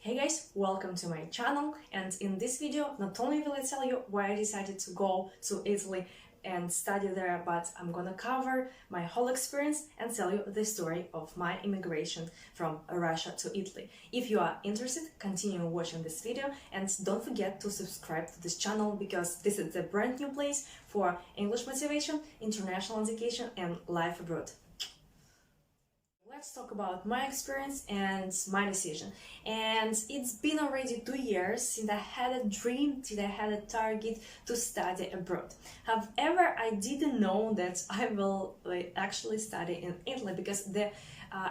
Hey guys, welcome to my channel, and in this video not only will I tell you why I decided to go to Italy and study there, but I'm gonna cover my whole experience and tell you the story of my immigration from Russia to Italy. If you are interested, continue watching this video and don't forget to subscribe to this channel because this is a brand new place for English motivation, international education and life abroad. Let's talk about my experience and my decision. And it's been already 2 years since I had a dream, since I had a target to study abroad. However, I didn't know that I will actually study in Italy because the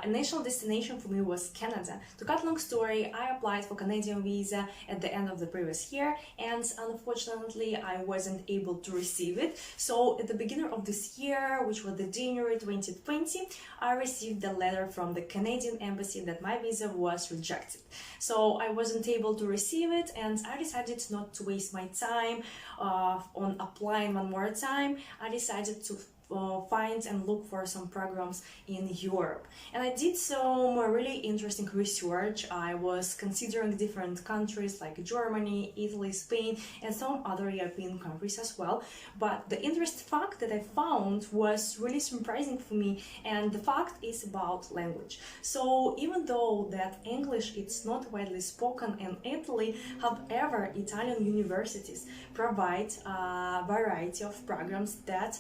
initial destination for me was Canada. To cut long story, I applied for Canadian visa at the end of the previous year and unfortunately I wasn't able to receive it. So at the beginning of this year, which was the January 2020, I received a letter from the Canadian embassy that my visa was rejected. So I wasn't able to receive it and I decided not to waste my time on applying one more time. I decided to find and look for some programs in Europe, and I did some really interesting research. I was considering different countries like Germany, Italy, Spain and some other European countries as well, but the interesting fact that I found was really surprising for me, and the fact is about language. So even though that English is not widely spoken in Italy, however Italian universities provide a variety of programs that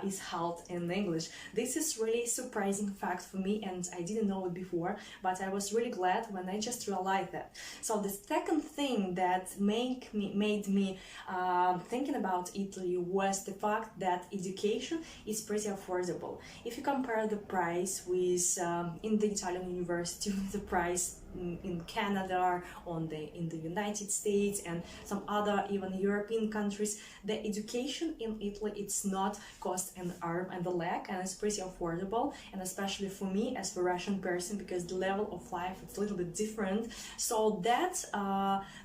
is held in English. This is really surprising fact for me and I didn't know it before, but I was really glad when I just realized that. So the second thing that made me thinking about Italy was the fact that education is pretty affordable. If you compare the price with in the Italian university with the price in Canada or in the United States and some other even European countries, the education in Italy it's not cost an arm and a leg, and it's pretty affordable, and especially for me as a Russian person because the level of life it's a little bit different. So that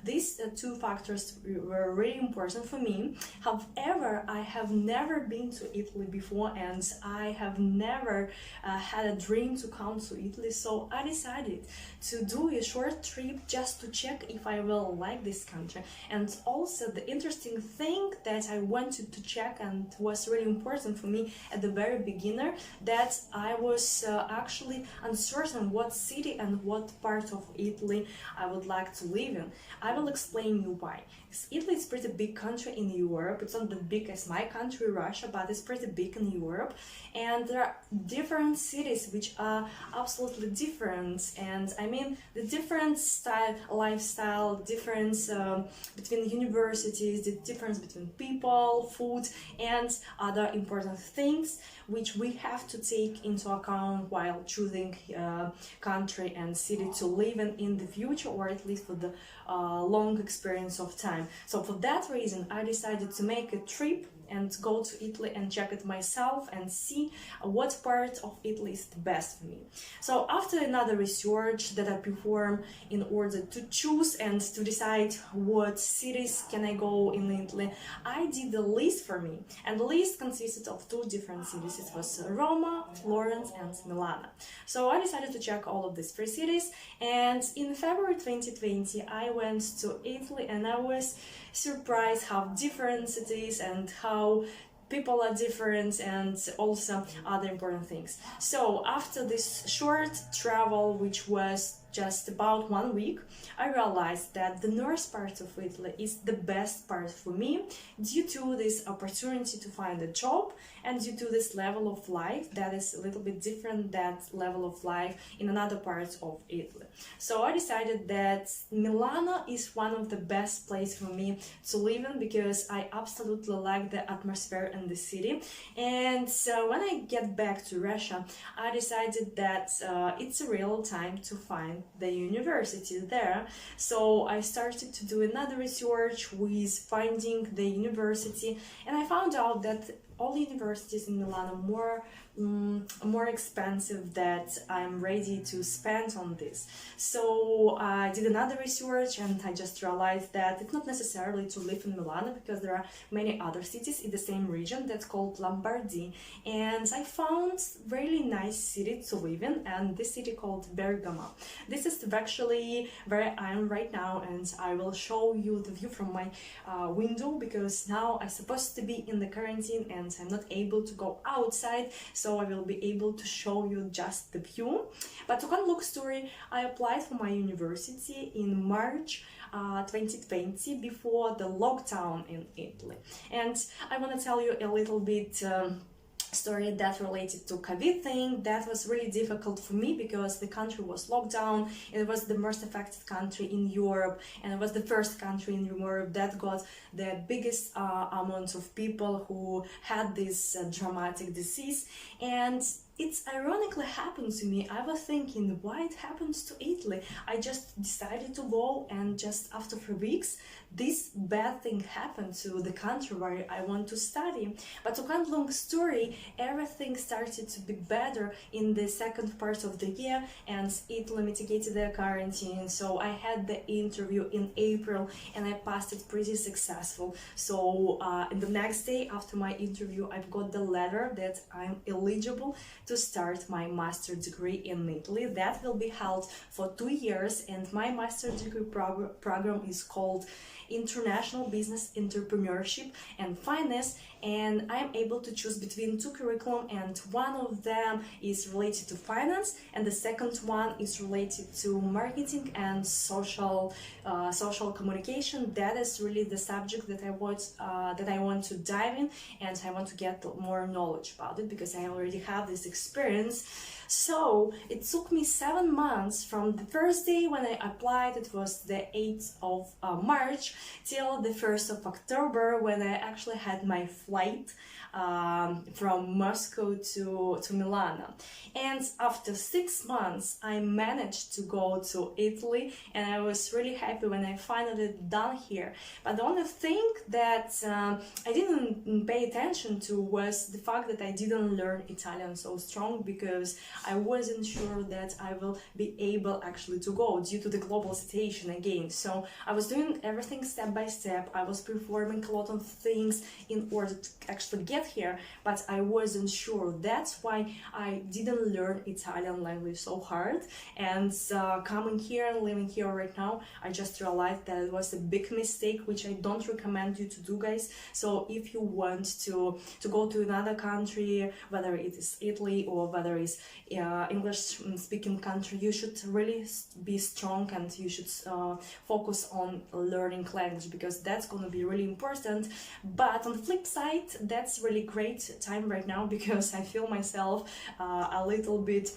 these two factors were really important for me. However, I have never been to Italy before and I have never had a dream to come to Italy, so I decided to do a short trip just to check if I will like this country. And also the interesting thing that I wanted to check and was really important for me at the very beginner, that I was actually uncertain what city and what part of Italy I would like to live in. I will explain you why. Italy is a pretty big country in Europe. It's not that big as my country, Russia, but it's pretty big in Europe. And there are different cities which are absolutely different. And I mean, the different lifestyle, difference between universities, the difference between people, food, and other important things which we have to take into account while choosing country and city to live in the future, or at least for the long experience of time. So for that reason I decided to make a trip and go to Italy and check it myself and see what part of Italy is the best for me. So after another research that I performed in order to choose and to decide what cities can I go in Italy, I did the list for me, and the list consisted of two different cities. It was Roma, Florence and Milano. So I decided to check all of these three cities, and in February 2020 I went to Italy and I was surprised how different it is and how people are different and also other important things. So after this short travel, which was just about 1 week, I realized that the north part of Italy is the best part for me due to this opportunity to find a job and due to this level of life that is a little bit different that level of life in another parts of Italy. So I decided that Milano is one of the best places for me to live in because I absolutely like the atmosphere in the city. And so when I get back to Russia, I decided that it's a real time to find the university there. So I started to do another research with finding the university, and I found out that all universities in Milano more more expensive that I'm ready to spend on this. So I did another research and I just realized that it's not necessarily to live in Milano, because there are many other cities in the same region that's called Lombardy, and I found really nice city to live in, and this city called Bergamo. This is actually where I am right now, and I will show you the view from my window, because now I'm supposed to be in the quarantine and I'm not able to go outside, so I will be able to show you just the view. But to cut long story, I applied for my university in March 2020, before the lockdown in Italy, and I want to tell you a little bit story that related to COVID thing. That was really difficult for me because the country was locked down. It was the most affected country in Europe, and it was the first country in Europe that got the biggest amount of people who had this dramatic disease. And it's ironically happened to me. I was thinking, why it happens to Italy? I just decided to go, and just after 3 weeks, this bad thing happened to the country where I want to study. But to cut long story, everything started to be better in the second part of the year, and Italy mitigated their quarantine. So I had the interview in April, and I passed it pretty successful. So in the next day after my interview, I've got the letter that I'm eligible to start my master degree in Italy. That will be held for 2 years, and my master degree program is called International Business Entrepreneurship and Finance, and I'm able to choose between 2 curriculum, and one of them is related to finance, and the second one is related to marketing and social communication. That is really the subject that I want to dive in, and I want to get more knowledge about it, because I already have this experience. So it took me 7 months from the first day when I applied, it was the 8th of March, till the 1st of October, when I actually had my flight from Moscow to Milano. And after 6 months, I managed to go to Italy, and I was really happy when I finally done here. But the only thing that I didn't pay attention to was the fact that I didn't learn Italian so strong, because I wasn't sure that I will be able actually to go due to the global situation again. So I was doing everything step by step. I was performing a lot of things in order to actually get here, but I wasn't sure. That's why I didn't learn Italian language so hard. And coming here and living here right now, I just realized that it was a big mistake, which I don't recommend you to do, guys. So if you want to go to another country, whether it is Italy or whether it's English speaking country, you should really be strong, and you should focus on learning language, because that's going to be really important. But on the flip side, that's really great time right now, because I feel myself a little bit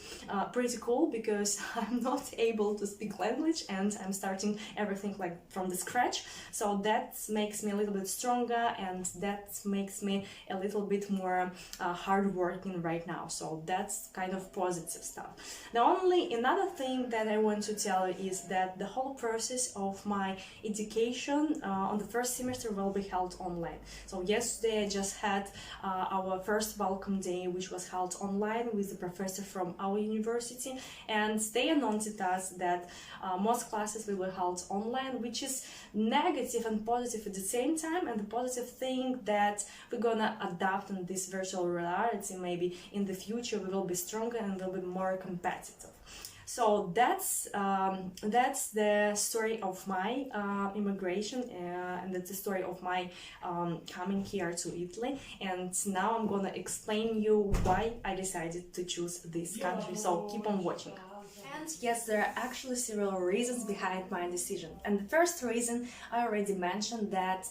pretty cool, because I'm not able to speak language and I'm starting everything like from the scratch. So that makes me a little bit stronger, and that makes me a little bit more hardworking right now. So that's kind of positive stuff. The only another thing that I want to tell you is that the whole process of my education on the first semester will be held online. So yesterday I just had our first welcome day, which was held online with the professor from our university, and they announced us that most classes will be held online, which is negative and positive at the same time. And the positive thing that we're gonna adapt on this virtual reality. Maybe in the future we will be stronger and will be more competitive. So that's the story of my immigration, and that's the story of my coming here to Italy. And now I'm gonna explain you why I decided to choose this country. So keep on watching. And yes, there are actually several reasons behind my decision. And the first reason, I already mentioned, that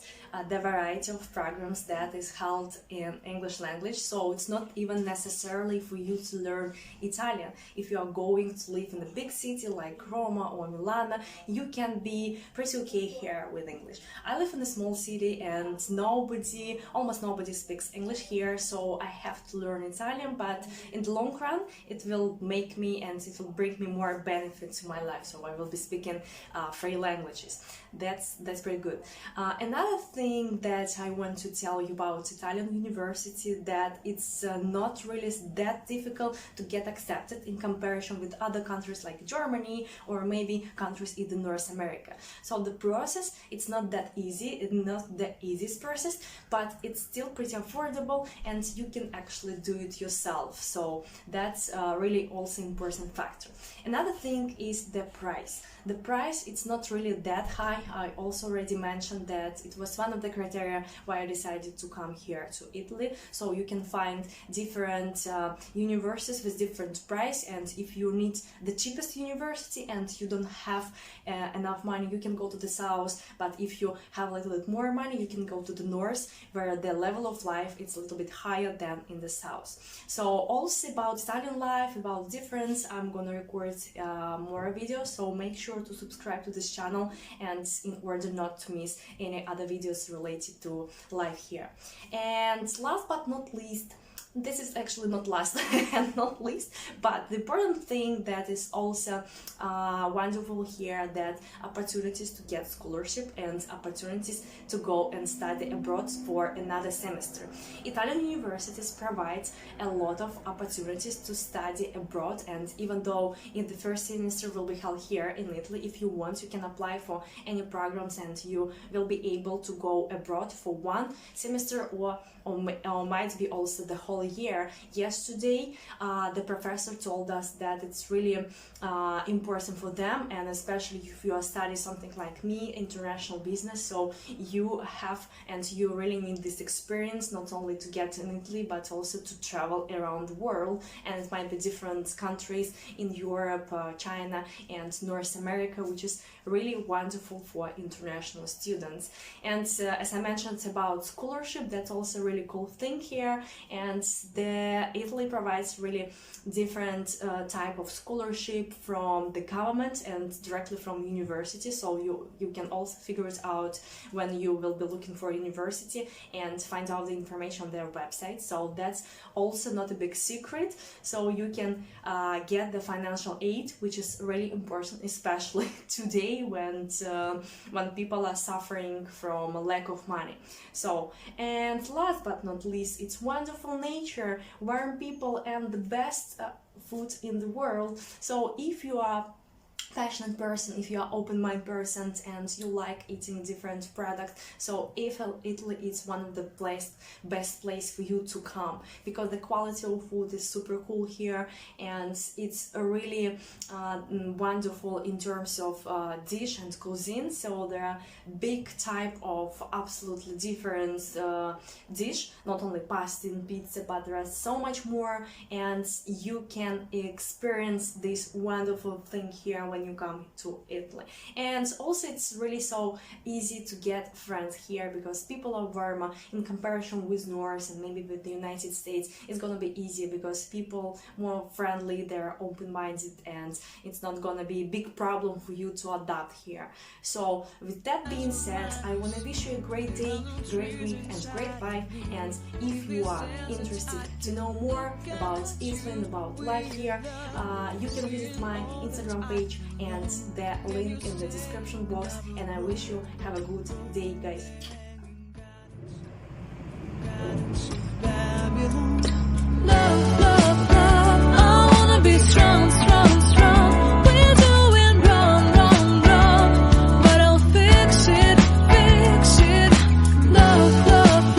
the variety of programs that is held in English language. So it's not even necessarily for you to learn Italian. If you are going to live in a big city like Roma or Milano, you can be pretty okay here with English. I live in a small city, and almost nobody speaks English here, so I have to learn Italian. But in the long run, it will make me, and it will bring me more benefits in my life. So I will be speaking 3 languages. That's pretty good. Another thing that I want to tell you about Italian university, that it's not really that difficult to get accepted in comparison with other countries like Germany or maybe countries in North America. So the process, it's not that easy, it's not the easiest process, but it's still pretty affordable and you can actually do it yourself. So that's really also important factor. Another thing is the price. The price, it's not really that high. I also already mentioned that it was one of the criteria why I decided to come here to Italy. So you can find different universities with different price, and if you need the cheapest university and you don't have enough money, you can go to the south, but if you have a little bit more money, you can go to the north, where the level of life is a little bit higher than in the south. So also about Italian life, about difference, I'm gonna record more videos, so make sure to subscribe to this channel and in order not to miss any other videos related to life here. And last but not least, this is actually not last and not least, but the important thing that is also wonderful here, that opportunities to get scholarship and opportunities to go and study abroad for another semester. Italian universities provide a lot of opportunities to study abroad, and even though in the first semester will be held here in Italy, if you want, you can apply for any programs and you will be able to go abroad for 1 semester or might be also the whole year. Yesterday the professor told us that it's really important for them, and especially if you are studying something like me, international business, so you have and you really need this experience not only to get in Italy but also to travel around the world, and it might be different countries in Europe, China and North America, which is really wonderful for international students. And as I mentioned about scholarship, that's also really cool thing here, and Italy provides really different type of scholarship from the government and directly from university, so you can also figure it out when you will be looking for university and find out the information on their website. So that's also not a big secret, so you can get the financial aid, which is really important, especially today when people are suffering from a lack of money. So, and last but not least, it's wonderful nature, warm people and the best food in the world. So if you are passionate person, if you are open-minded person and you like eating different products, so Italy is one of the best place for you to come, because the quality of food is super cool here, and it's really wonderful in terms of dish and cuisine. So there are big type of absolutely different dish, not only pasta and pizza, but there are so much more, and you can experience this wonderful thing here when you come to Italy. And also it's really so easy to get friends here, because people of Roma, in comparison with North and maybe with the United States, it's gonna be easier because people more friendly, they're open-minded, and it's not gonna be a big problem for you to adapt here. So with that being said, I want to wish you a great day, great week and great life. And if you are interested to know more about Italy and about life here, you can visit my Instagram page and the link in the description box. And I wish you have a good day, guys.